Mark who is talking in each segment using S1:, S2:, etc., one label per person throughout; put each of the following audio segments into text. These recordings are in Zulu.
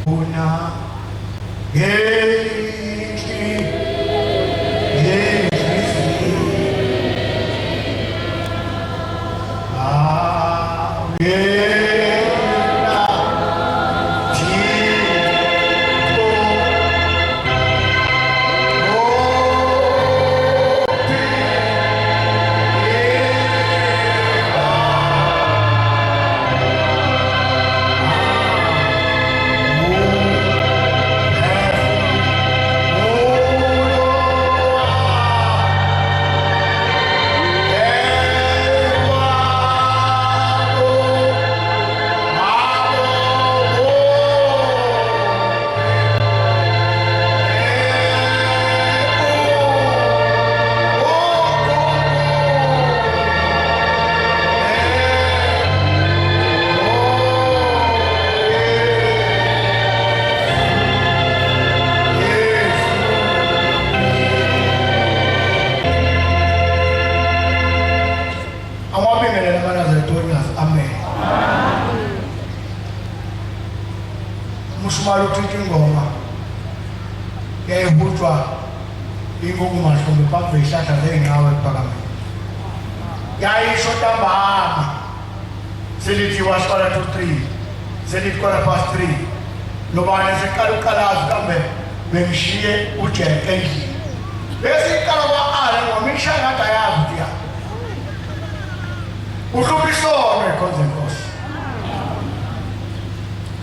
S1: Una Malu thinking ngoma ya hutwa ingo kumashombe pambe ishaka ngawe pakame ya ishota mama seliti wasala to 3 seliti kwa past 3 no bana sekalu kala kambe bemshie uche engi besi kala wa ale wa mishana tayabutia utubiso ne konzekos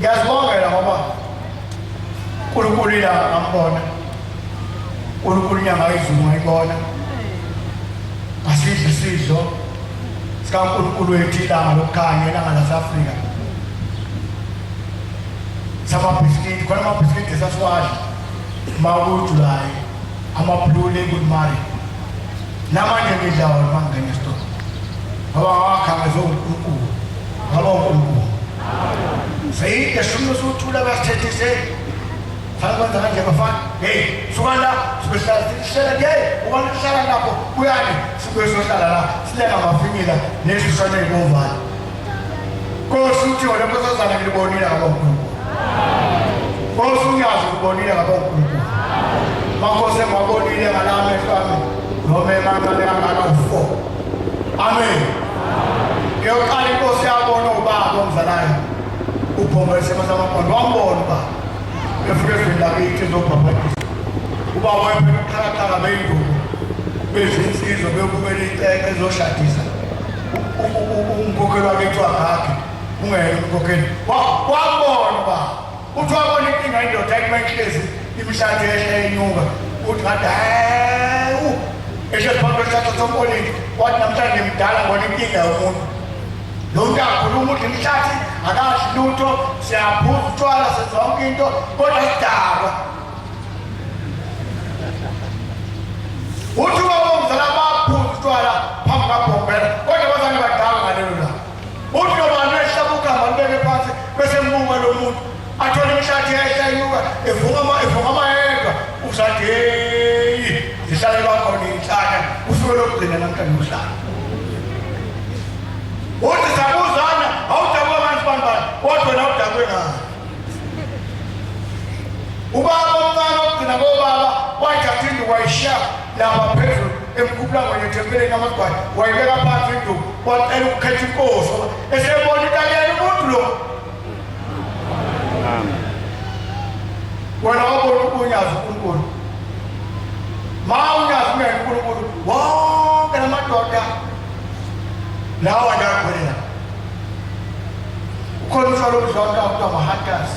S1: yazbonga la mama Kurukulira ambona Kurukulinya maizu mwaibona Asisi sizo Sika kurukulu etila Malokanye na South Africa Sama piskiti Kwa nama piskiti saswaji Mawu Julai Ama plule good mari Nama nyemeza wa manga nyesto Hawa waka mezo kuruku Hawa kuruku Sahi Yashunu sutula Vastetise Falcon tanah jabafan, hey, suganda, spesial, sila dia, uang sila napo, kuyani, spesial lah, sila nama finila, nesu sana ibuvan. Kau suci orang pasal sana kita boni nak abang kumpul. Kau suci asu boni nak abang kumpul. Mako se mako ni dia mana kami, rome mana dia mana ufo. Amin. Kau kali kau se abang no ba abang sana, upom bersama-sama pondok ba. Efresi lagi itu papa. Uba wai kara beigo. Bezinski zo beu beri teke zo shatisa. Kokero lagi tu akaki. Kokero. Wa ba. Utwa ni kinga ndo take my case. Imishate nyunga. Utkada. Esha pando chato tomboli. Wat namtani mdala wani kinga umuntu. Longa kulumu timshati agashi luto siyabuza utshwala sezonke into kodwa sidakwa uthi babomzala babhuza utshwala phambi kabhombela kodwa bazange badala ngalelo langa uthi nobani ehlabuka malibeke phansi bese mbuka lo muntu athole imshati ehlayinuka evunga amayedwa usathi heyi zihlale bakhona inhlaka usuke lokugcina namhlanje uhlala uthi sabuzana awudakwe abantu banibani kodwa na udakwe ngani ubaba omncane ogcina kobaba wathatha induku wayishiya lapha phezulu emkhuphulanga yethempeleni amagwayi wayibeka phansi induku wacela ukukhetha inkosi esebona italiyani umuntu lo wena wabona ukunyaza uNkulunkulu ma unyaza umyeni uNkulunkulu wonke lamadoda lawa ndakwelela ukhona umshwalo obizwa kuthiwa ama-hunters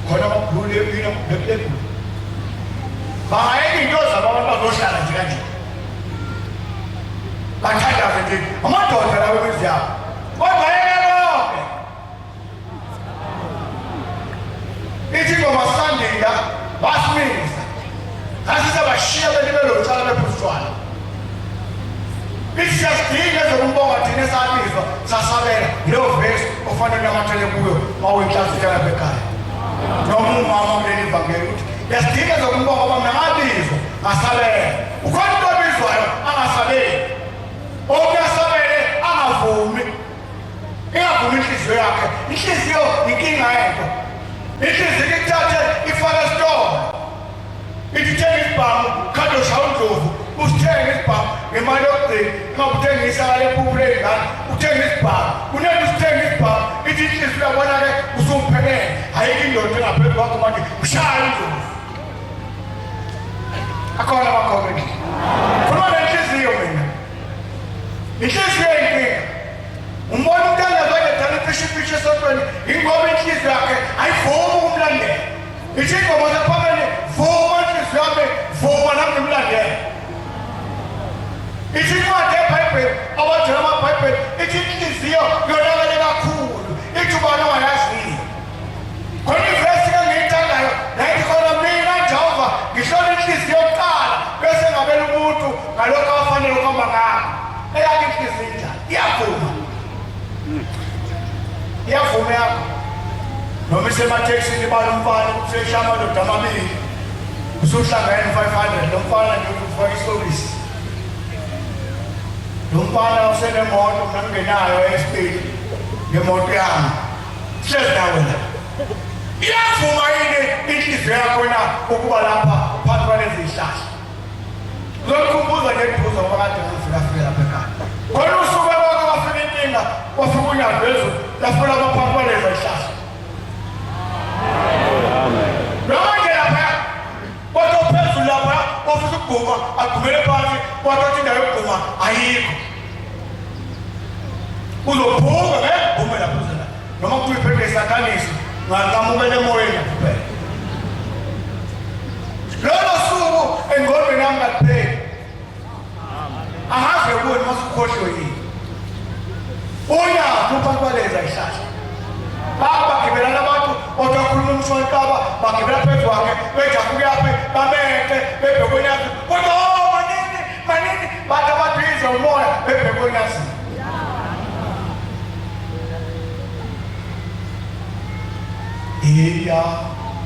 S1: khona amabhulu empini amabhekile bangayeka into zabo abantu bazohlala nje kanje bathandaze nje amadoda lawo emizi yabo kodwa yeke konke ithi ngomasandila basimisa sasisebashiya belibelotshana bephuzutshwana Ithi siyadinga ezokumbonga thina esabizwa sasabela yileyo vesi ofanele amathele kuyo mawuyinhlansi yalapha ekhaya noma umama kuleli vangeli uthi yasidinga ezokumbonga ngoba mina ngabizwa ngasabela ukhona into obizwayo angasabeli okuyasabele angavumi ingavumi inhliziyo yakhe inhliziyo inkinga yento inhliziyo ikuthathe ifaka esitolo ithenge isibhamu khanda ushaya uNdlovu usithenge isibhamu ngemali yokugcina uma uthengisa ngale phuphu ley'ngane uthenge isibhamu kunele usithenge isibhamu ithi inhliziyo uyabona-ke usumphelele ayikho indoda engaphezu kwakho manje ushaya uNdlovu akhona amakhomenti khuluma nenhliziyo mina inhliziyo yinkinga umbona umntana zakethana ipishipisho esotweni ingoba inhliziyo yakhe ayivumi ukumlandela ithi ingoma zaphakele vuma inhliziyo yami vuma nami ngimlandela ithi incwadi eBhayibheli abajela amabhayibheli ithi inhliziyo yonakele kakhulu ithi ubani ongayaziyo khona ivesi engiyithandayo nayithi khona mina Jehova ngihlola inhliziyo yokuqala bese ngabela umuntu ngalokho afanele ukuhamba ngakho eyakho inhliziyo njani iyavuma iyavuma yakho noma isematekisini bala umfana ukusesha amadoda amabili usuhlangene 500 lo mfana nje ufaka isokisi lo mfana usenemoto mina ngingenayo espeed ngemoto yami hlezi nawe la iyavuma yini inhliziyo yakho na ukuba lapha phakathi kwalezi zihlahla uzokhumbuza ngephuzo ngoba kade ngifika lapha ekhaya khona usuku kwakho wafika inkinga wafika unyadwezu lafuna abaphathi kwalezi zihlahla noma lapha kodwa phezulu lapha ofisa ukuguma agumele phansi kodwa indawo yokuguma ayikho uzophuka ngeguma lapho zona noma kuyiphethe isakhaniso nganqamukele emoyeni kuphela lolo suku engqondweni yami ngapheli ahaze kubona masukhohlwe yini uyazi uphansi kwaleza ihlahla bagibelana abantu otakhuluma umshwankaba bagibela phezu kwakhe bejafukuyaphi bamete bebhekwenyazi kodwa manini bathi ababhiza umoya bebhekwenyazi iyavuna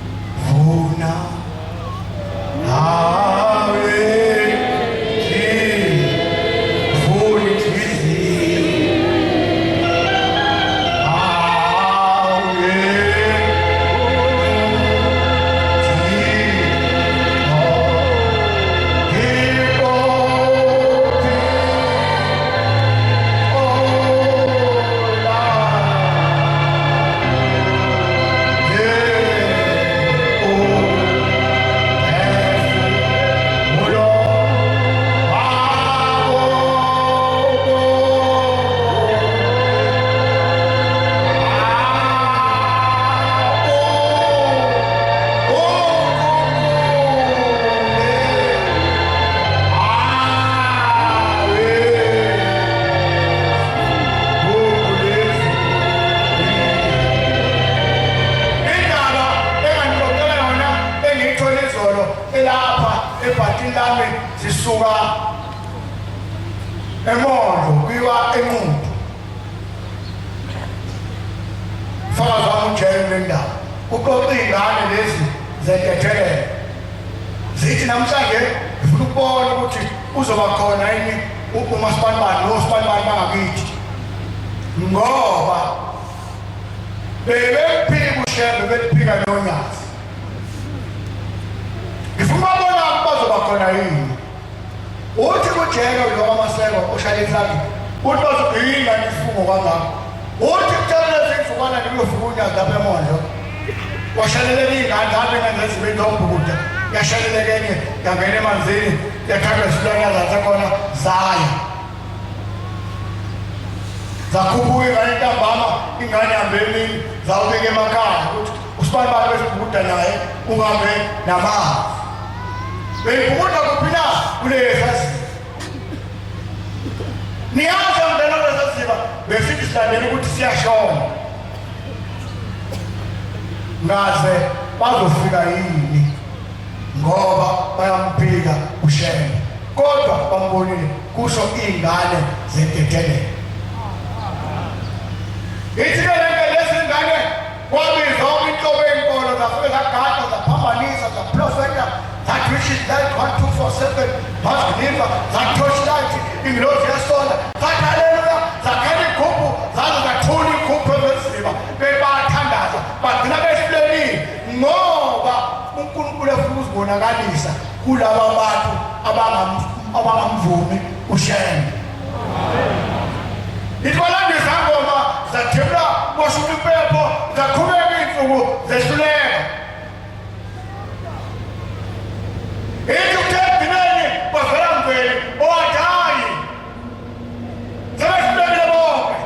S1: emondo kuyiwa emuntu faka zami ujele lendawo uqoqa iy'ngane lezi zentethelelo zithi namhlanje ngifuna ukubona ukuthi uzoba khona yini umasipalibani nosipalibani bangakithi ngoba bebephika ushembe bephika nonyazi ngifuna ukubona bazoba khona yini uthi kujeke lo amaseko oshaya isandla uthi bazobhinga nesifungo kwangakho uthi kuthela sifukana ngiyofuka unyazi lapha emondo washaleleka iy'ngane zabe ngenzezibe nobhukuda yashaleleka enye yangena emanzini yakhanda isilwanyana zakhona zaya zakhuphuka ingane ntambama ingane ihambe emini zawubeka emakhaya ukuthi usibani bakhe besibhukuda naye uhambe namanzi beyibhukuda kuphi na kulezazimo niyazi mntana kulezazimo besithi silandela ukuthi siyashona ngaze bazofika yini ngoba bayamphika ushembe kodwa bambonile kusho iy'ngane zentethelelo ithi-ke lezi ngane kwabiza inhlobo ey'nkolo zafike zagada zaphambanisa zaprofeta zatrish light 1247 baziliva zatorchlight ingilozi yasona zathi haleluya zakhela igubhu zaze zathula igubhu ezeziba bebathandaza bagcina besibelile ukuzibonakalisa kulabo abantu abangamvumi uShembe. Itwalandisa ngoma zathula kwashuka impepho zakhubeka insuku zehluleka. Ukuthethineni bavela mveli owajayi. Sebehlulekile bonke.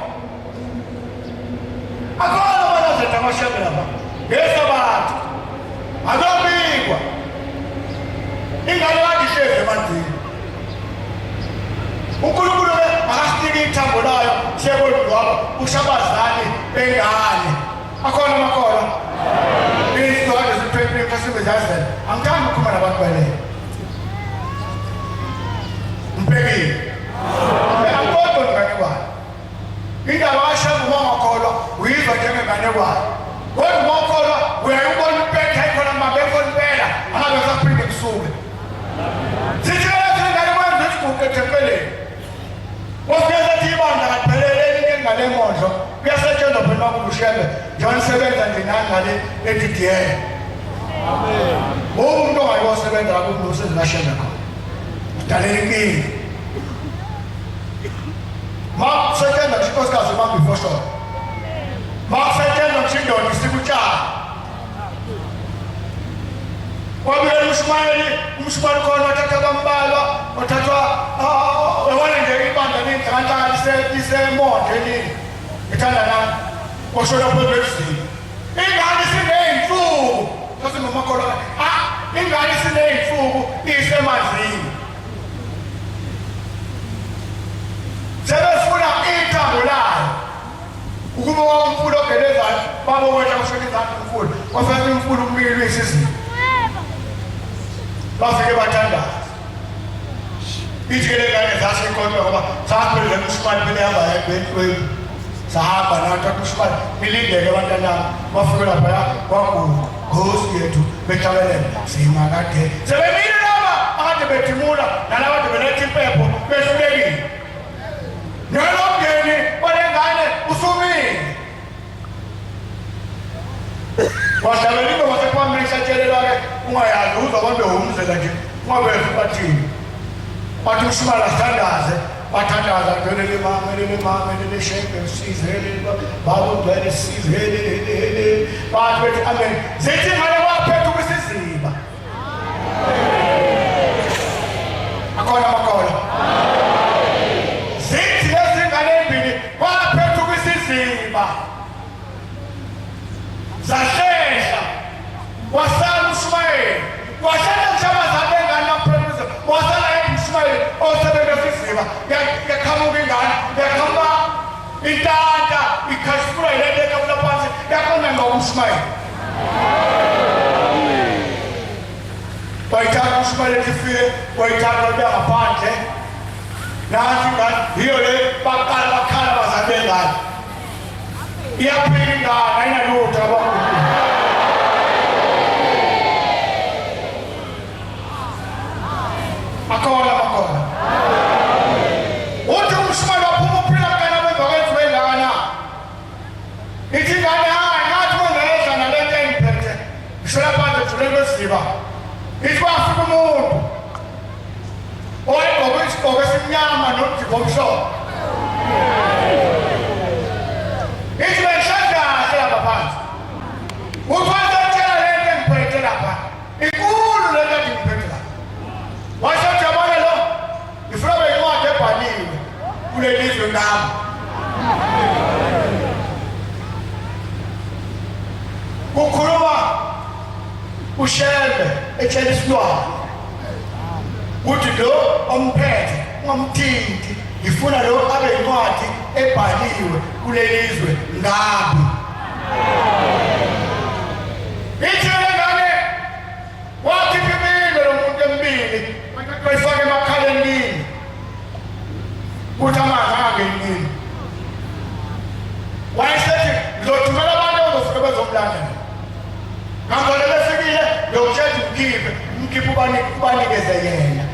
S1: Akona banazetha amashambe lapha. Ngesabathu. Akabikwa. Ingane wakhe ihlezi emanzini. uNkulunkulu akasitiki ithambo layo sekoludwaba ushabazali bengane. Akhona amakhono. Izizwe ziphephile kasibezazela. Angithandi ukukhuluma nabantu bale. Mpekile. Angikho ngane kwayo. Indaba yashabu mangakholwa uyizwa njengengane kwayo. Kodwa mangakholwa uyayibona impetha ikhona mabekho impela angabe saphinde kusuke. Sithela singane manje sikuke thempeleni. Wafika ibandla kaphelele ngale mondlo kuyasetshenzwa phela kuShembe John sebenza nje nangale eDDL. Amen. Umuntu ongayosebenza kuMusa ezinasheme khona. Dalelekile. Ma sebenza isikosikazi ma before short. Ma sebenza mshindoda isikutshana. Kwabele uMshumali khona wathatha bambalwa wathathwa wena nje ibandla linkantsha lisemonde lini ithanda nani koshona phezulu ingane sineyinsuku sasinomakhola ingane sineyinsuku isemanzini sebefuna ithambo layo ukuba umfulo ogelezayo babo wethu akushona izandla umfulo wafaka umfulo umile isizini bafike bathandaza ijele ngane zasekhona ngoba saphele uShumali belihamba ebhentweni sahamba nathi uShumali milindele abantwana bafike lapha kwagugu Nkosi yethu bethabelele simakade sebemile laba akade bethimula nalabo kade beletha impepho behlulekile nolomndeni walengane usumile wahlabela into wasephambili satshelelwa-ke ungayazi uzokwabe umzela nje ungabezwa bathini bathi uShumali asithandaze bathandaza lelele mama lelele Shembe sizele babo dwele sizele bathi bethi amen zithi ngale waphetha ukusiziba akhona amakhono zithi lezingane embili waphetha ukusiziba zahlehla wasala uShumali wasala uShabazade ngane naphezulu wasala uShumali osebenza isiziba yakhamuka ingane yakhamba intanta ikhashifula ilele kabula phansi yakhona ngokuShumali bayithatha uShumali efike bayithatha ngaphandle nathi ngane hiyo le bakhala bazade ngane iyaphila ingane ayinalutho abakhulu akhona uthi uShumali waphuma uphila ngane abezokwenza bengana ithi ngane ngathi ungeza nalento engiphethe ngishola phansi thulele esiziba ithi kwafika umuntu oyegqoke isigqoko esimnyama nomjibho omhlophe ithi bengihlakahle lapha phansi uthi wazotshela lento engiphethe lapha inkulu lento engiphethe lapha washothi yabona lo ifuna beyincwadi ebhaliwe kulelizwe ngami kukhuluma uShembe etshela isilwane kuthi lo omphethe ungamthinti ngifuna lo abe incwadi ebhaliwe kulelizwe ngami ithele ngane wakhipha imilo lo muntu embili bayifake emakhaleni kuthi amanzi angenini wayesethi ngizothumela abantu abazofika bezomlandela ngangole befikile lokutshela umkhiphe ubanikeze yena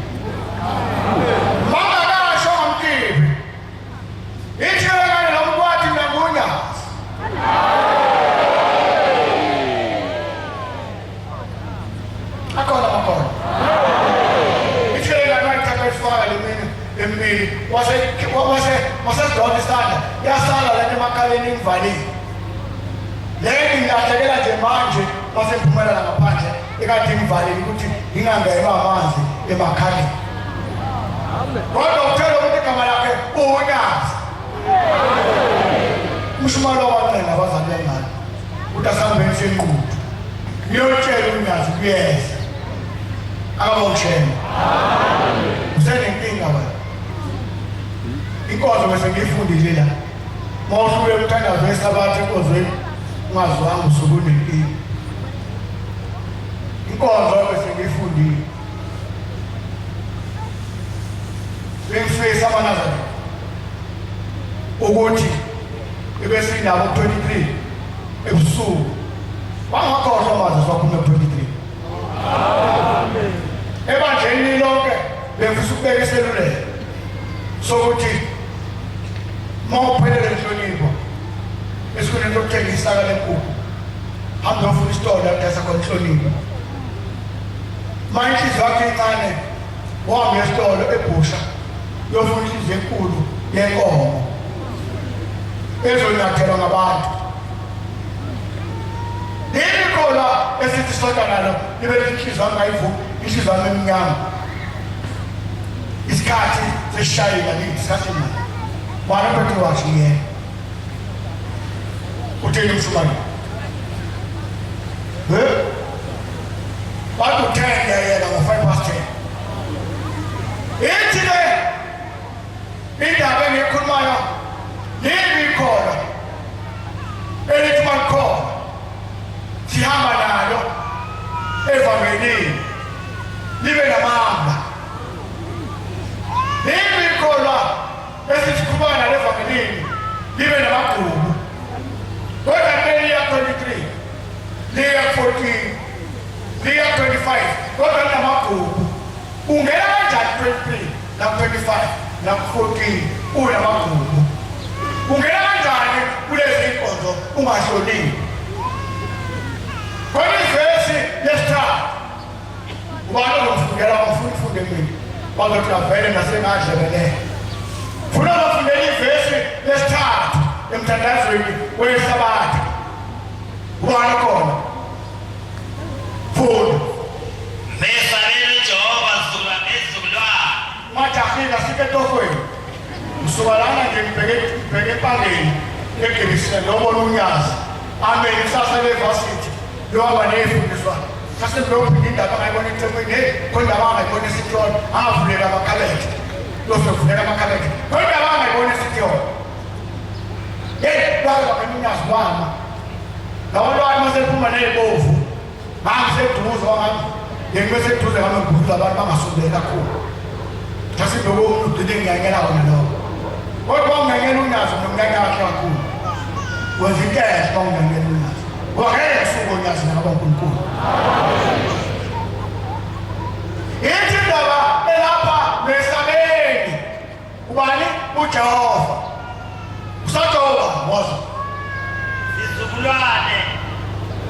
S1: mangakasho ngamkhiphe ithele ngane lo muntu wathi mina ngunyazi akhona manje masephumelela ngaphandle ekade ngivalile ukuthi ngingangena amanzi emakhaleni. Kodwa uthela ukuthi igama lakhe uNyazi. Umshumalo wabanqena abazali bengane. Uthi asihambeni senqudu. Ngiyotshela uNyazi kuyeza. Akabongishela. Usenenkinga wena. Inkonzo bese ngiyifundile la. Mawusuke umthandazo wesabatha enkonzweni ungazwanga usuku unenkinga. Inkonzo bese ngiyifundile. Bengifisa amanazarene ukuthi ebese nabo 23 ebusuku bangakhohlwa amazi waphuma 23. Amen. Evangelini lonke bengifisa ukubeka iseluleko sokuthi mawuphelele inhlonipho esikhundleni sokuthengisa isaka lenkukhu hambe ufuna isitolo lapho khona inhlonipho. Manje inhliziyo yakhe incane wami esitolo ebusha yofuna inhliziyo enkulu yenkomo ezonyathela ngabantu. Ikhola esithi soda nalo libe inhliziyo angayivuki, inhliziyo emnyama. Isikhathi seshayila ngisikhathi manje. Wala phethe wathi yena. Utheni umshumane? Bathi uthenge yena ngo5:10. Ithi le indaba engikhulumayo likhona. Elithi makhona. Sihamba nalo evangelini. Libe namandla. Likhona esikhuluma nalo evangelini. Libe namagugu. Kodwa liya 23. Liya 14. Liya 25. Kodwa namagugu. Ungena kanjani 23 na 25 na 14 unamagugu? Ungena kanjani kulezi inkonzo ungahloniphi? Kwani verse yesithathu ubani ozofundela umfundi emini bazothi avele nasengadlebele. Funa bafundela ivesi yesithathu emthandazweni wesabatha. Ubani khona? Funda.
S2: Mesabele Jehova sizukulwane.
S1: Majahila siketofweni. Msukalana nje ngibheke empangeni egebisile nobona uNyazi. Amen kusasa levarsity. Loba nefundiswa. Sase lokho indaba ngayibona eThekwini kodwa abangayibona isitolo avulela amakhaleti. Losovulela amakhaleti. Kodwa abangayibona isitolo. Bala uNyazi wami. Lawo lwami masephuma nezibovu. Bangiseduze wami. Ngibese eduze ngamagulu abantu bangasondela kakhulu. Thasi lokho umuntu ngiyangena wona lokho. Kodwa ungangena uNyazi nomnyaka wakhe kakhulu. Wenza inkehlo ungangena uNyazi. Wakhe usuku uNyazi nabankulunkulu. Ithi ndaba elapha Mesabeni. Ubani? uJehova. Usajehova mozo.
S2: Sizukulwane.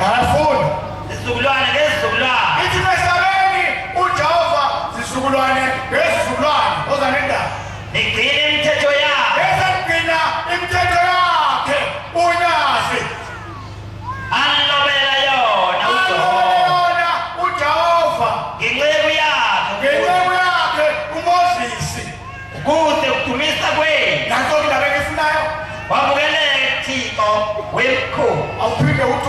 S1: Ayafuna.
S2: Sizukulwane ngezizukulwane.
S1: Ithi Mesabeni uJehova sizukulwane ngezizukulwane. Ozanendaba.
S2: Igcine imithetho yakhe.
S1: Esagcina imithetho yakhe uNyazi.
S2: Anilobela yona
S1: uJehova.
S2: Ngenceku yakhe uMoses. Ukuze ukudumisa kwenu.
S1: Nanto indaba engifunayo.
S2: Wamukeleke Thixo wemkhulu.
S1: Awuphinde uthi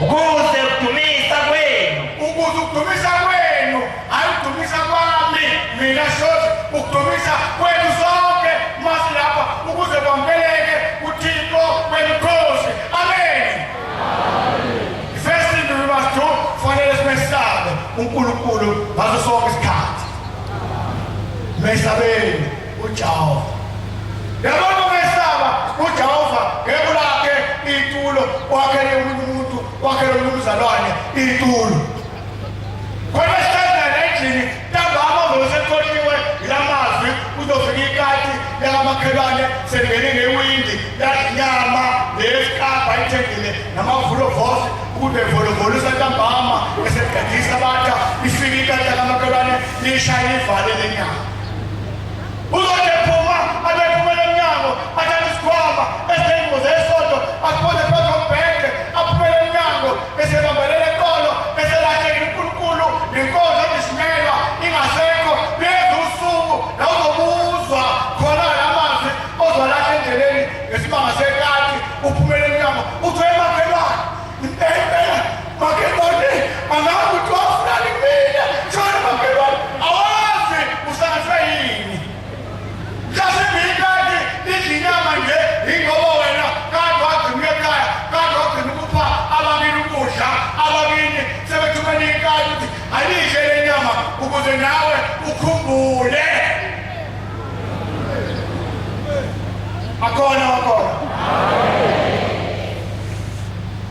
S1: ukuze
S2: ukudumisa kwenu.
S1: Ukuze ukudumisa kwenu, hayi ukudumisa kwami. Mina shothi ukudumisa kwenu sonke masilapha ukuze kwamukeleke uThixo wemkhosi. Amen. First thing we must do, fanele simesabe uNkulunkulu ngaso sonke isikhathi. Mesabeni uJehova. Yabona mesaba uJehova ngeke lakhe itulo wakhele umuntu wakhele umzalwane itulo. Khona sihlala endlini ntambama ngosekholiwe ilamazwi uzofika ikati yakamakhelwane sengene ngewindi yazinyama lesikapa ithengile namavulo vosi ukuze volovolisa ntambama esegadisa batha ifika ikati yakamakhelwane lishaya ivale lenyama. Uzothi phuma abephumela emnyango athatha isikhwama esengoze esonto akubone phezu kombhede aphumele emnyango ukuze nawe ukhumbule.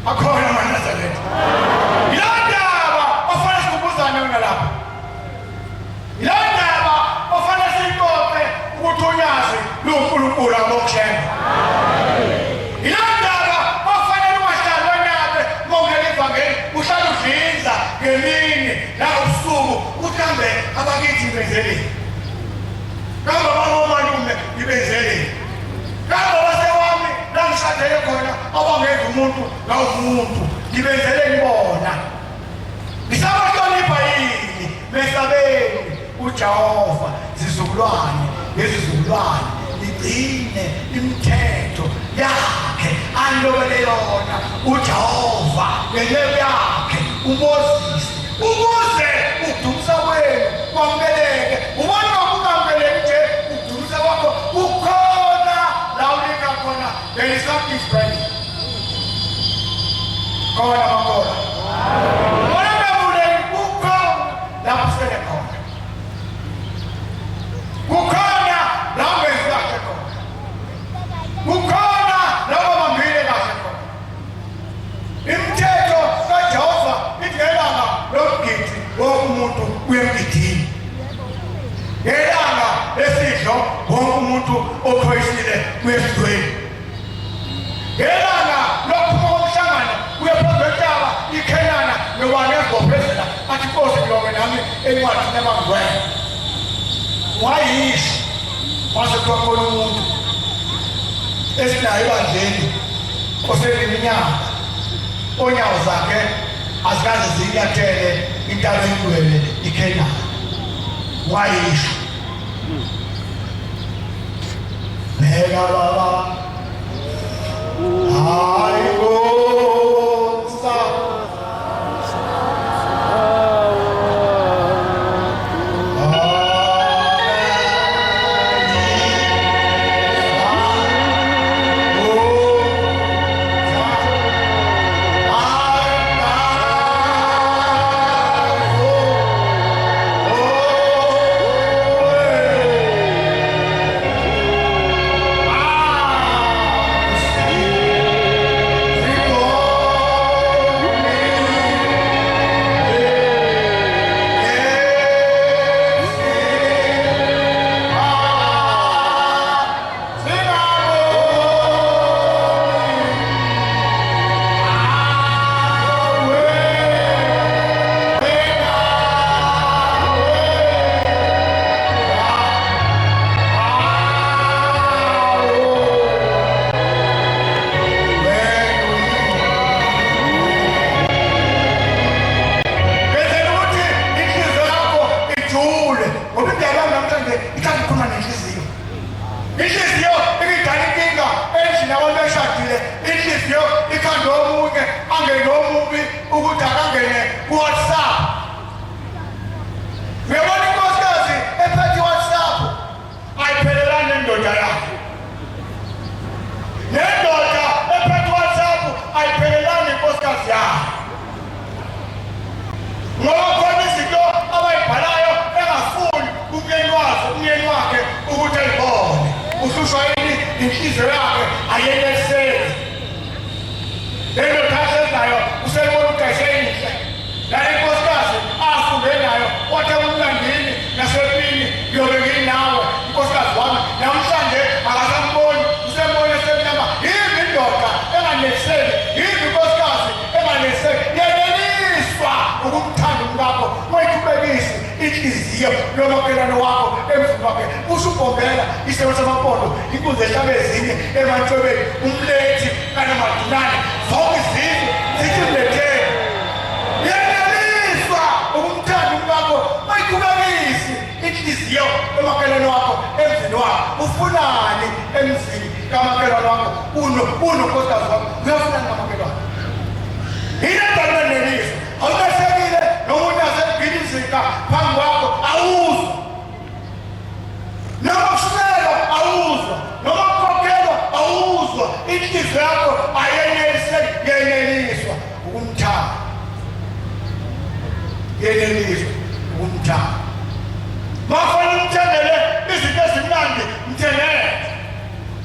S1: Akhona maNazaretha. Yindaba ofana sikubuzana wena lapha. Yindaba ofana sikope ukuthi unyazi loNkulunkulu amokuhlenga. Yindaba ofana uwahlala nabe mongela ivangeli uhlala udlinza ngemini la ubusuku uthambe abakithi benzeleni. Kamba malume ibenzeleni. Kamba wasewami la ngishadele khona abangeke umuntu la umuntu ngibenzeleni bona. Ngisabahlonipha yini mesabeni uJehova zizukulwane ngezizukulwane igcine imithetho yakhe alobele yona uJehova ngenyelo yakhe uMoses ukuze ukudumisa kwenu kwamukeleke. Ubona ukungamukeleki nje ukudumisa kwakho ukhona la unika khona. There is something spreading. Khona makhona. Ubona bebuleni ukhona la kusele khona. Ukhona la ungenzi kahle khona. Ukhona la ubambile kahle khona. Imithetho kaJehova igelanga logidi womuntu uyemgidini. Ngelanga lesidlo wonke umuntu ophoyisile kuyesidweni. Ngelanga lokuphuma komhlangano uyephozwetaba ikhenana nobani ezibopezela athi Nkosi ngilonge nami encwadini yabangcwele. Wayisho mase kwakhona umuntu esinayo ebandleni oseneminyaka onyawo zakhe azikaze zinyathele intaba engcwele ikhenana. Wayisho Nega baba Ayonsa lomakelano wakho emzini wakhe usubombela isimo samaphondo inkunzi ehlaba ezinye emantshobeni umlethi kanamadinane zonke izizwe zithulethele yeneliswa ukumthanda umkakho mayikhubekisi inhliziyo lomakelano wakho emzini wakho. Ufunani emzini kamakelano wakho unonkosikazi wakho uyafunani kamakelano yini endaneliswa awunesekile nomuntu asebhilizika phambi kwakho awuzwa noma kushumela awuzwa noma kukhokhelwa awuzwa inhliziyo yakho yeneliswa ukumthanda yeneliswa ukumthanda Mafana umthendele izinto ezimnandi mthendele.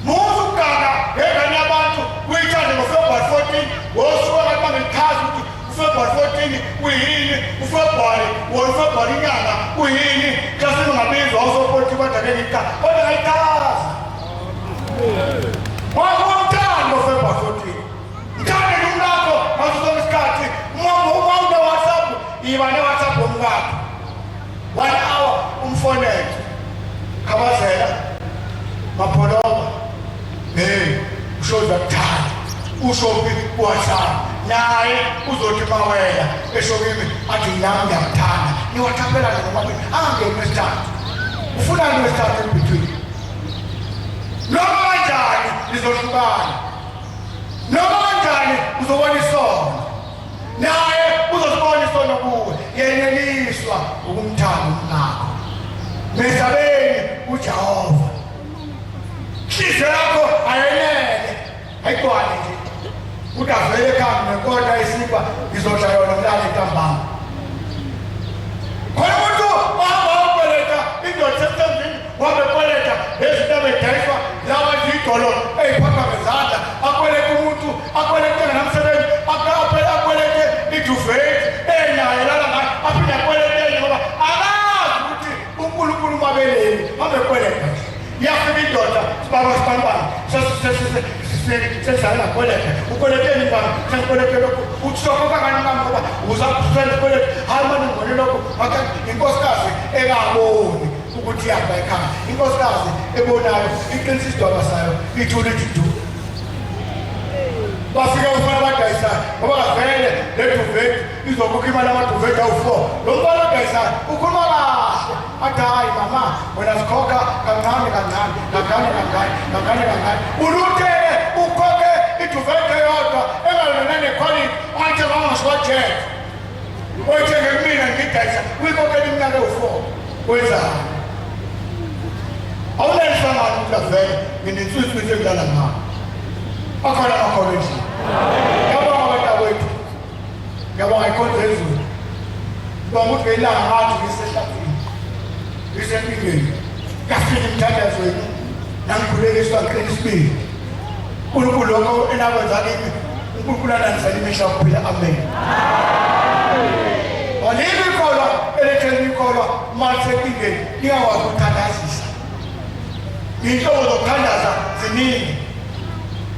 S1: Musu ukuganga ngengane yabantu uyithande ngoFebruary 14 wosuka abantu bangechaza ukuthi uFebruary 14 uyini uFebruary woFebruary inyanga uyini klasini ngabizwa usopolitiki kodwa ngekika kodwa ngayithaza. Wakumthando February 14 mthande umnakho masuzona isikhathi uma une WhatsApp iba ne WhatsApp omngakho 1 hour umfonele khabazela mapholoba ushoza kuthanda ushopi WhatsApp naye uzothi mawela eshokimi athi nami ngiyakuthanda niwathapela ngomabili angene esithathu ufuna nesithathu ebitwini noma kanjani lizohlukana noma kanjani uzobona isono naye uzosibona isono kuwe yeneliswa ukumthanda umnakho mesabeni uJehova Hliziyo yakho ayenele ayigcwale nje udavele ekhaya nenkonda isipa izodla yona mlala entambama khona umuntu wahamba ukweleta indoda esemzini wabe kweleta lezinto abedayiswa lawa zidolo ey'phakwa ngezandla akwelete umuntu akwelete ngenamsebenzi akwelete iduveti enayo lala ngayo aphinde akwelete enye ngoba akazi ukuthi uNkulunkulu mabeleni abekweleta yafika indoda sibaba sibanibani sesizala kwelete ukweleteni ngani sengikwelete lokhu uthoko kangakanani ngoba uzakufela kwelete hayi manje ngone lokho maka inkosikazi engaboni ukuthi yahamba ekhaya inkosikazi ebonayo iqinisa isidwaba sayo ithule ithi bafika ufuna abadayisayo ngoba vele leduveti izokukha imali amaduveti awu-4 lo mfana odayisayo ukhuluma kahle athi hayi mama wena sikhokha kancane uluthe-ke ukhokhe iduveti eyodwa engalona nequality angathi bangashiwajeka oyithenge kumina ngidayisa uyikhokhela iminyaka ewu-4 wenzani awunelihlangano ukuthi avele nginenswiswisi engilala ngabo akhona amakhono endlini ngiyabonga abantakwethu ngiyabonga ikhonzo ezulu ngibonga ukuthi ngeyilanga ngathi ngisehlathini ngisempilweni ngafika imthandazo wenu nangikhulekiswa ngicela isibili uNkulunkulu lokho enakwenza kimi uNkulunkulu ananizela imihla kuphila amen walimi ikholwa eletheni ikholwa malisekingeni ngiyakwazi ukuthandazisa iy'nhlobo zokuthandaza ziningi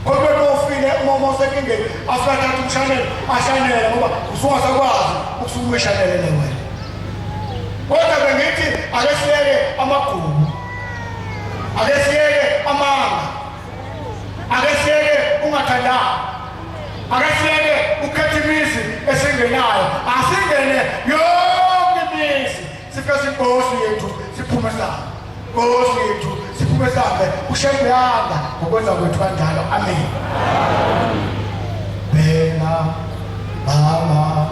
S1: kodwa kofile uma usekingeni asikathatha umshanelo ashanele ngoba usungasakwazi ukusuka umeshanelele wena kodwa bengithi ake siyeke amagugu ake siyeke amanga ake siyeke ungathandana ake siyeke ukhetha imizi esingenayo asingene yonke imizi sifike sinkosi yethu siphume sabe nkosi yethu siphume sabe ushembeyanga ngokwenza kwethu kanjalo amen bena mama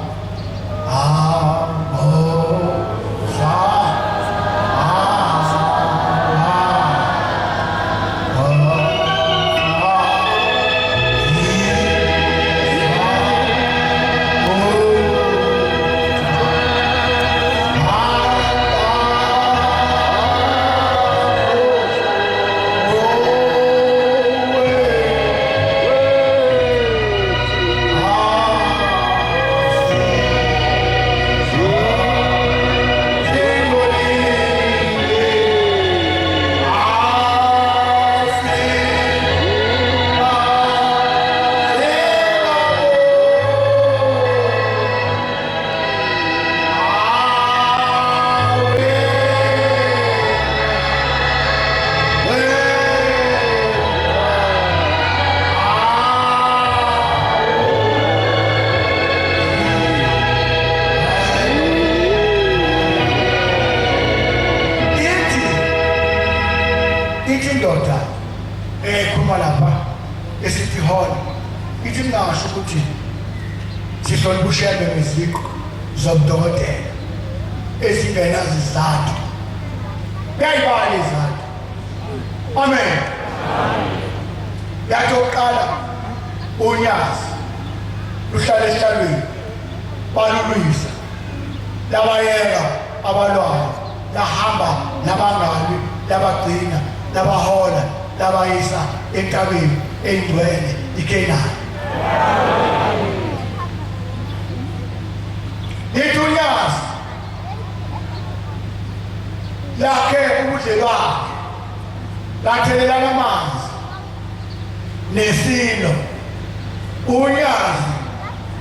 S1: Sihloniphe ngeziko zobudokotela ezingenazo izizathu. Kuyayibala izizathu. Amen. Yathi oqala unyazi luhlala esihlalweni balulwisa labayeka abalwayo lahamba nabangabi labagcina labahola labayisa entabeni engcwele iKenani. Ithunyazi lakhe ubudlelwane lathelelana amanzi nesilo, unyazi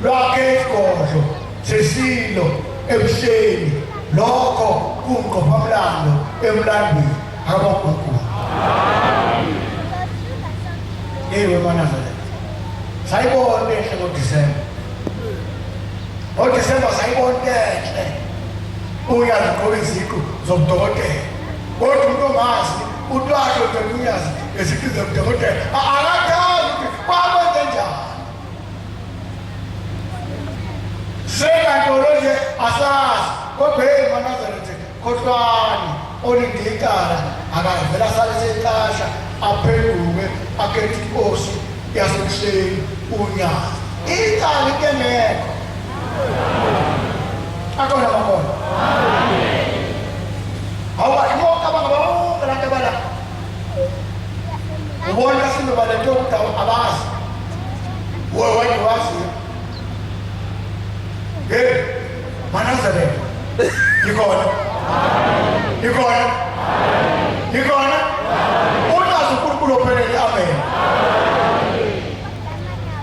S1: lwakhe isigodlo sesilo ebuhleni, lokho kungqophamlando emlandweni akaNkulunkulu. Ewe maNazaretha, sayibona enhle ngoDisemba. NgoDisemba sayibona enhle unyazi ugqoke iziqu zobudokotela, kodwa umuntu ongazi utwasho unyazi ngeziqu zobudokotela akakazi ukuthi kwakwenze njani. Senkantolo nje asazi, kodwa hey maNazaretha, khohlwani olindikala akavela sale seqasha aphenduke akhethe inkosi yasekuseni unyazi. Icala ikengekho akona makona. Awukamoka abangabonke lanto bala ubona sino balento ukuthi abazi wena wazi. maNazaretha ikhona unazo uNkulunkulu ophelele. Amen.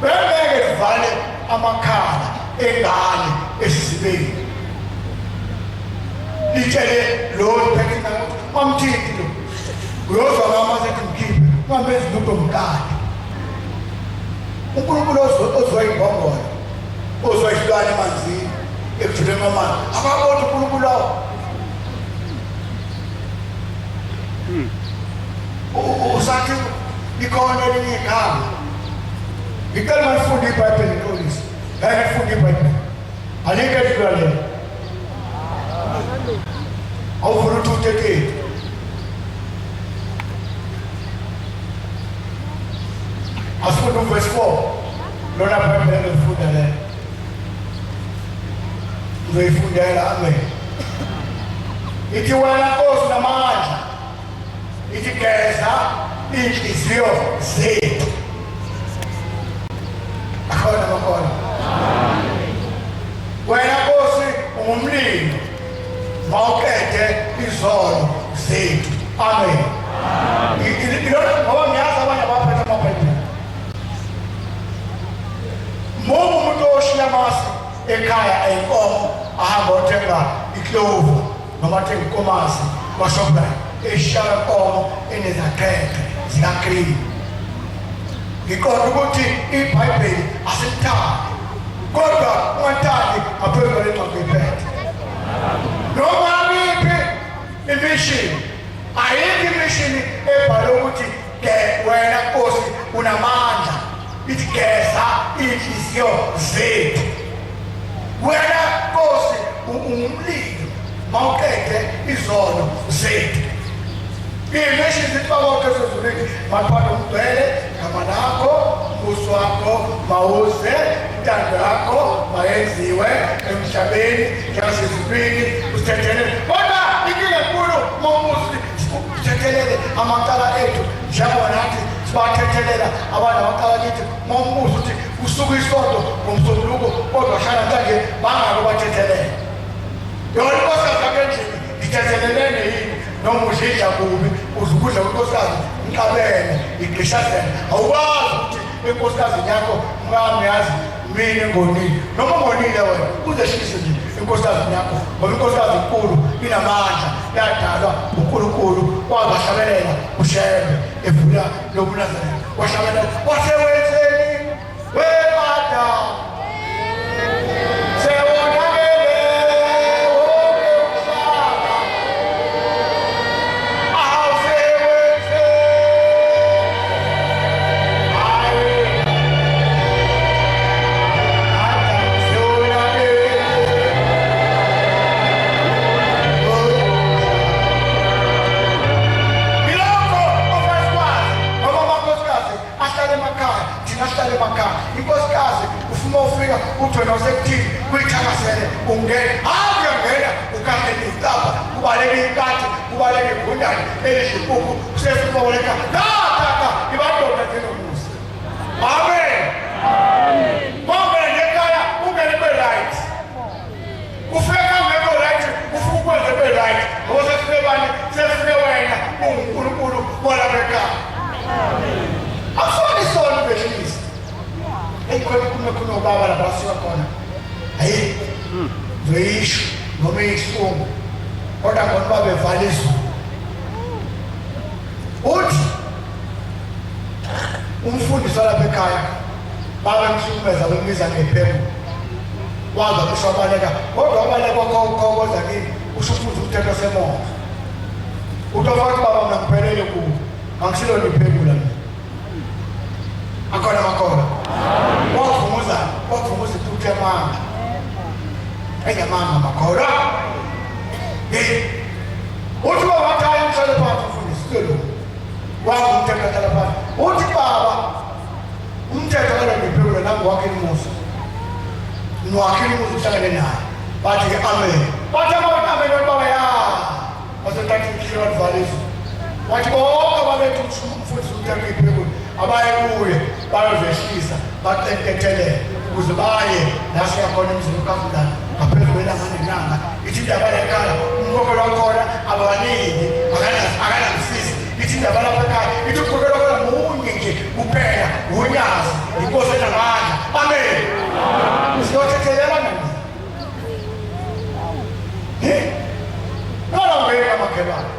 S1: Bengeke sivale amakhala engane esizibeni litshele lo phethe nawo mamthithi lo uyozwa mama sethi mkhiphe ngamenzi lutho mkade. uNkulunkulu ozwa imbongolo, ozwa isilwane emanzini ekujuleni amanzi, akabona uNkulunkulu lawo. Usathi likhona elinye igama, ngicela manifunde iBhayibheli nolisi, nifunde iBhayibheli alike lidlulele awufuna ukuthi uthekeni. Asifunde uverse 4 lona Bhayibheli ngifunda le uzoyifundela. Amen. Ithi wena Nkosi namandla, ithi geza inhliziyo zethu. Akhona bakhona. Wena Nkosi ungumlimi, mawukhethe izono zethu. Amen. Ngoba ngiyazi abanye abaphethe amabhayibheli. Mungu umuntu oshiya amasi ekhaya ayinkomo ahamba othenga iklovu noma athenga inkomasi kwaShoprite eshaya inkomo enezaqhekhe zikaKristu. Ngiqonda ukuthi iBhayibheli asilithandi, kodwa ungathandi ngaphezu kwalencwadi ephethe. Noma ngiphi imishini, ayikho imishini ebhalwe ukuthi wena Nkosi unamandla, ithi geza inhliziyo zethu. Wena Nkosi ungumlimi, mawukhethe izono zethu. Imishini zithi babonke sezulwini maphatha umgcwele, gama lakho, umbuso wakho mawuze, intando yakho mayenziwe emhlabeni njengasezulwini. Usithethelele kodwa inkinga enkulu mawumuzi usithethelele amacala ethu njengoba nathi sibathethelela abantu amacala kithi. Mawumuzi ukuthi usuku isonto ngomsombuluko kodwa hlala nje bangako bathethelela. Yona inkosikazi yakho endlini ithethelelene yini noma udlidla kubi uzukudla kwenkosikazi inkabene igqishazela. Awukwazi ukuthi enkosikazi yakho ungayazi mina engonile noma ngonile wena uzeshise nje enkosikazi yakho, ngoba inkosikazi enkulu inamandla yadalwa uNkulunkulu wabahlabelela uShembe evula lobuNazaretha wahlabelela wasewenzeni webada inkosikazi ufuna ufika uthi wena usekuthini kuyithakasele ungena, hawu uyangena ukade nitapa ubaleke ikati ubaleke igundane elidlipuku usesiboleka nataka ibadoda njenomusa. Amen. Amen. Ekhaya ungene be-right ufika ungekho right ufuna ukwenze be-right ngoba sesifike bani sesifike wena ungunkulunkulu walapha ekhaya. Asifani sona ibhekilisi eyikhona kume ubaba lapha asuka khona hayi zoyisho noma eyisifungo kodwa ngona babevala izulu uthi umfundisi walapha ekhaya babemhlukumeza bembiza ngephembu waza kusho abaleka kodwa abaleka koza kini usho futhi umthetho semoya utofathi baba mna ngiphelele kuwo angisilo niphembula mina akhona makhona wakuvumuza iphutha emanga engamanga makhona uthi baba wathaya umhlale phansi umfundisi silo wangumthetho ahlala phansi uthi baba umthetho kalo niphembula nangiwakhile umusa niwakhile umusa uhlangane naye bathi-ke amen bathi abantu amen baba ya wasetathi mhlile wadivaliso wathi bonke ababethu umfundisi umthetho iphembula abaye kuye bayozehlisa batentetelele ukuze baye nasiyakhona emzini kaVulana ngaphezu kwelanga nelanga ithi indaba lekhaya umkhokhelo wakhona ababaningi akanamsisi ithi indaba lapha ekhaya ithi umkhokhelo wakhona munye nje kuphela unyazi inkosi enamandla. Amen. Siyothethelela nini nalangeka makhelwane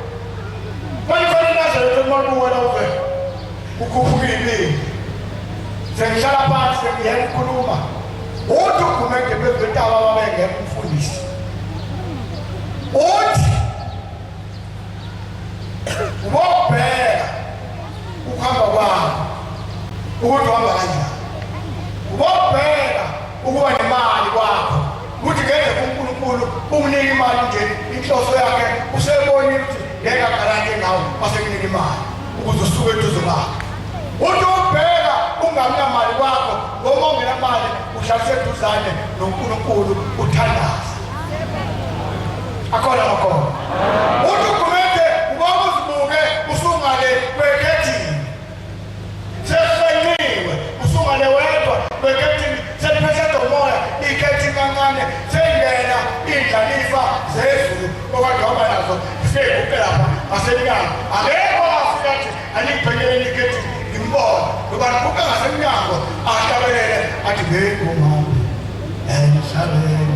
S1: bayifana nazaretha umaluwela uvela ukhuphukile sengihlala phansi sengiyeka ukukhuluma uthi ugumente bezwetaba babengekho umfundisi uthi ubobheka ukuhamba kwakho ukuthi uhamba kanjani ubobheka ukuba nemali kwakho ukuthi ngeze kuNkulunkulu umnike imali nje inhloso yakhe usebonile ukuthi ngeke agarante ngawo wasekunika imali ukuze usuke eduze bakhe uthi ubheka ungamnamali kwakho ngoba ungenamali uhlaliswe eduzane noNkulunkulu uthandaza akhona makhona uthi ugumente ubaba uzibuke usungale kwekethini seseniwe usungale wedwa kwekethini sephethe umoya ikhethi kancane sengena indlalifa zezulu okade waba nazo sifike lapha ngasemnyango akekho afika athi anibhekeleni ikhethi imbona ngoba kubuka ngasemnyango ahlabelele athi ngekho emhlabeni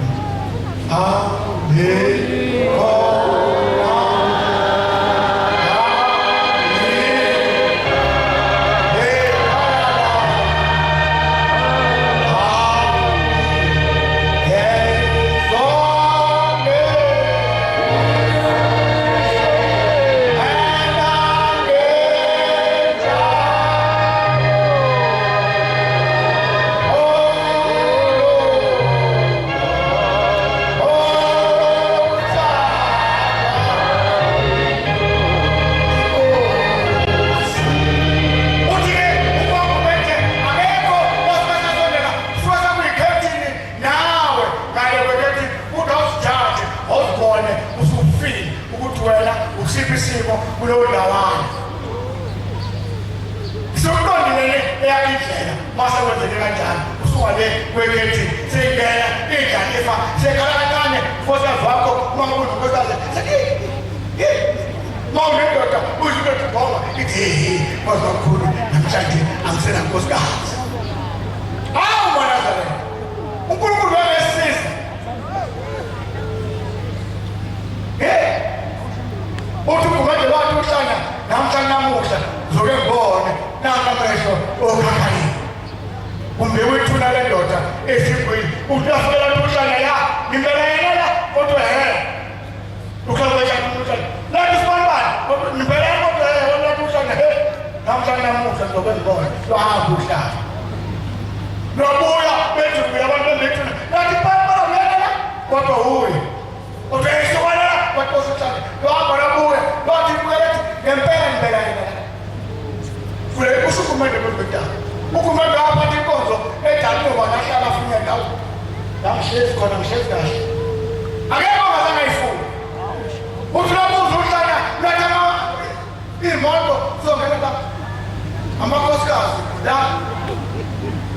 S1: la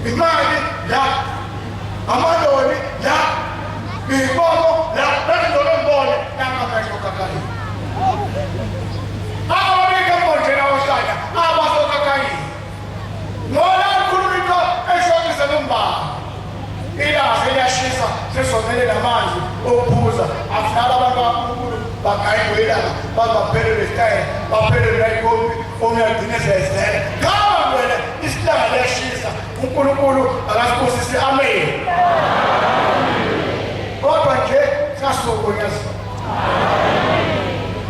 S1: imali la amaloli la ibomo la ndolombone nangamehlo kakali awonike mojena osaya abasokakali ngola khulumiko eshokisa nombala ila seyashisa sesomele namanzi ophuza afinala abantu bankulunkulu bagayibwela bazaphelele style baphelele ikombi omuyagcinisa esele kama wena isilanga liyashisa unkulunkulu akasibusise amen kodwa nje siyasokonyeza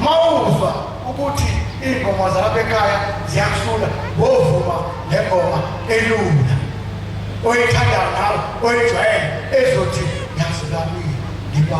S1: mawuzwa ukuthi ingoma zalapha ekhaya ziyakusula wovuma lengoma elula oyithanda nawe oyijwayele ezothi yasilami ngiba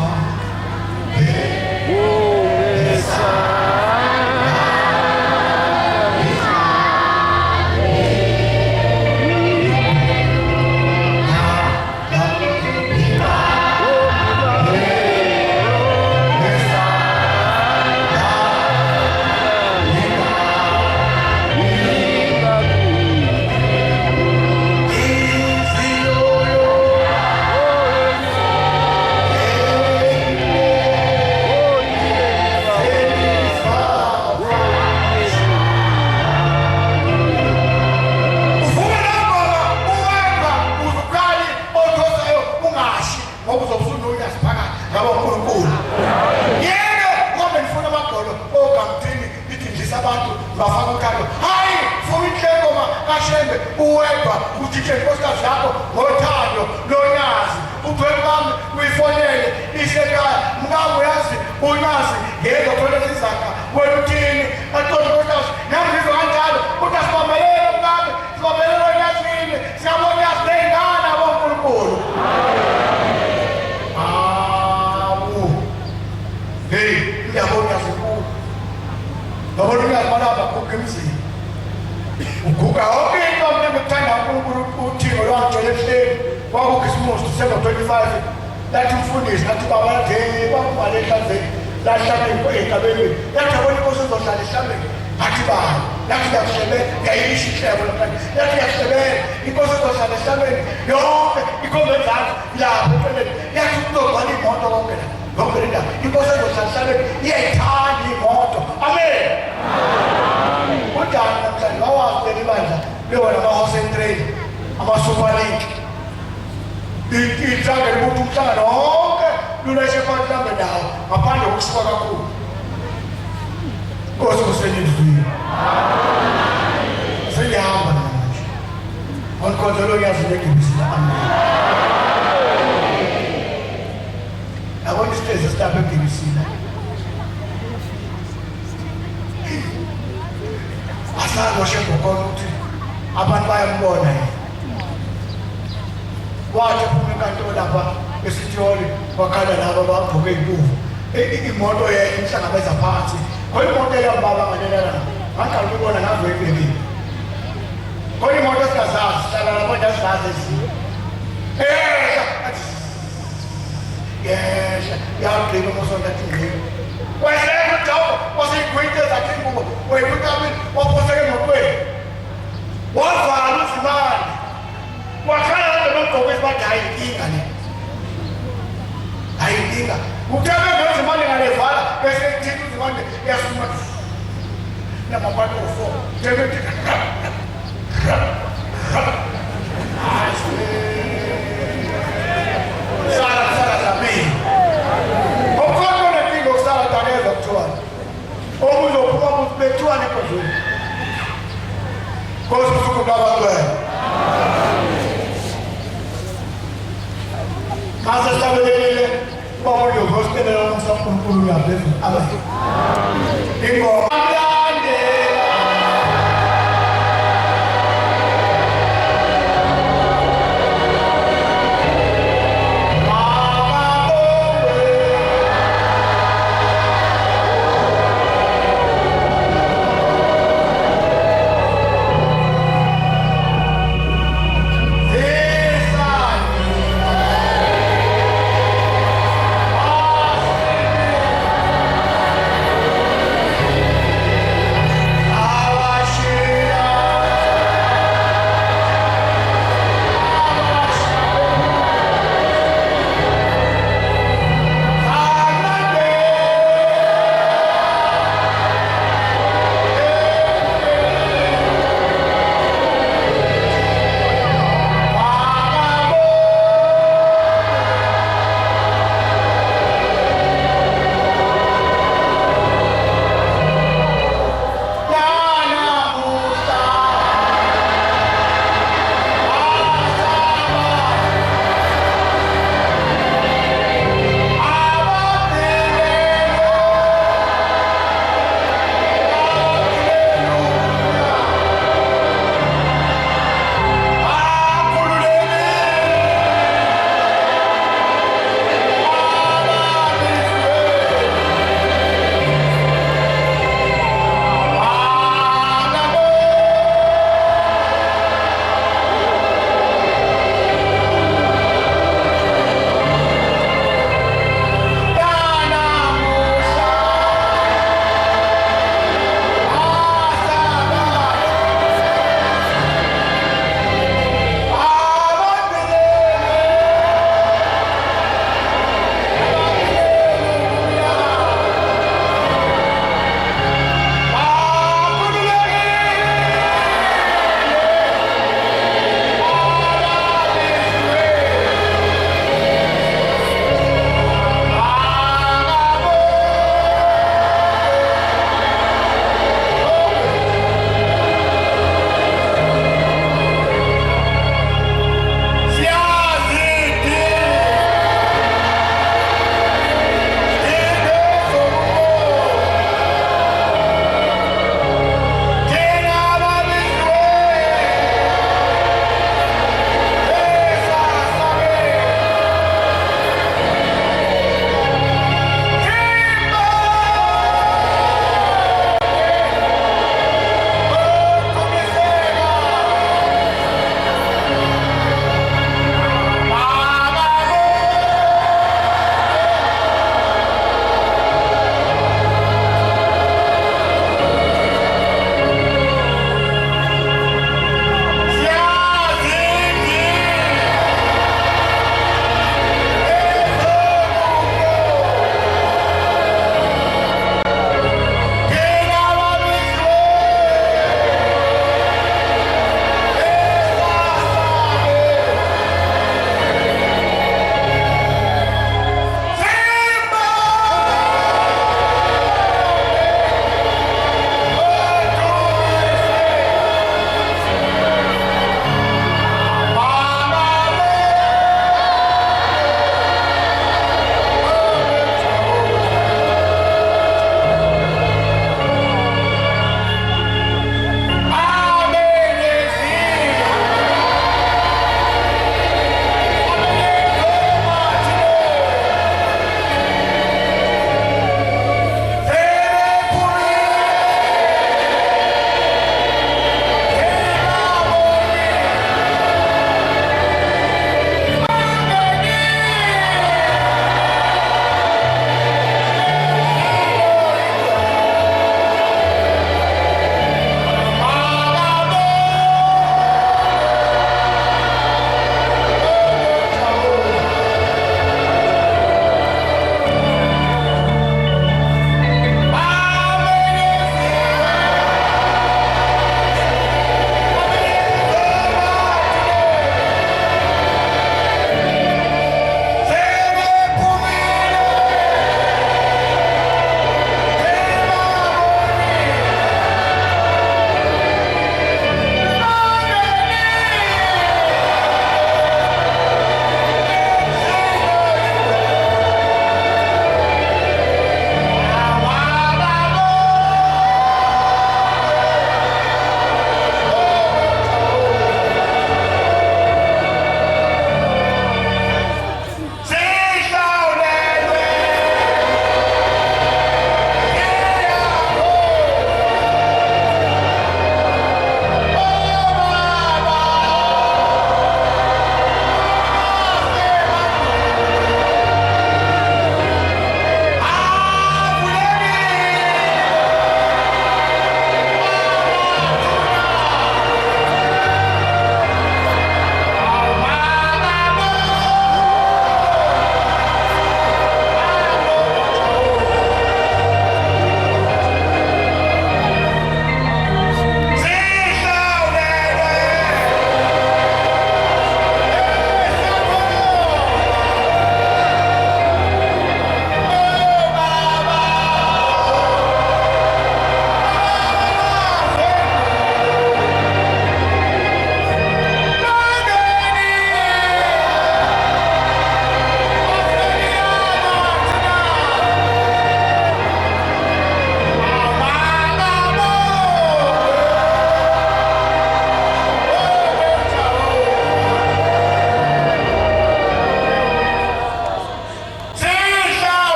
S1: uwedwa uthithe inkosikazi yakho ngothando lonyazi udwebe bami uyifonele isekhaya mkabe uyazi unyazi ngeke uthole sizakha wena uthini athola inkosikazi nami ngizwe kanjalo kodwa sibambelele mkabe sibambelele onyazini siyabona yazi ley'ngane abonkulunkulu awu heyi ngiyabona yazi nkulu ngabona unyazi balapha khupha emzini uguga yonke into ngikuthanda uNkulunkulu uThixo lwangitshela ehleni kwakukhisimusi December 25 lathi umfundisi lathi baba nje bakubale ehlazeni lahlala enkabelweni yathi abona inkosi ezohlala ehlambeni athi baba lathi yakuhlebe yayisho ihlebo lathi yakuhlebe inkosi ezohlala ehlambeni yonke ikhombe ezansi lapho empeleni yathi kuzogcwala imoto konke la yonke le ndaba inkosi ezohlala ehlambeni iyayithanda imoto amen udala namhlanje wawazi leli bandla lewa nama-horse and train ama-superlink ihlanga libuthi umhlangano wonke lulayishe phansi lambe ndawo ngaphandle kokusuka kakhulu nkosi kusenizwini sengihamba namanje onkonzelo nyazi negibisila amen yabona isitezi esilapha egibisila asalo shebokona ukuthi abantu bayambona yena wathi phuma enkantolo lapha esitholi wakhala laba bagqoke impuvu imoto imhlangabeza phansi khona imoto eyambaba ngalelana ngaqala ukubona ngazo ebhekile khona imoto esikazazi sihlala labantu asizazi ezinye yesha yagqina umosonto athi ngeke weseka uJobo waseyigwinte zakhe ingubo wayibukabini waphoseke emotweni wavala uzimali wakhala nabagqoke bathi ayinkinga le ayinkinga uthabe ngezimali ngalevala bese thithi uzimali yasuma namabantu ofo njebe sala zamini okhona nenkinga okusala taneza kuthiwani okuzophuma bethiwani ekozweni Nkosi usuku kabagwele mase sabelele babo yo gospel la uNkulunkulu yaphezulu amen ingoma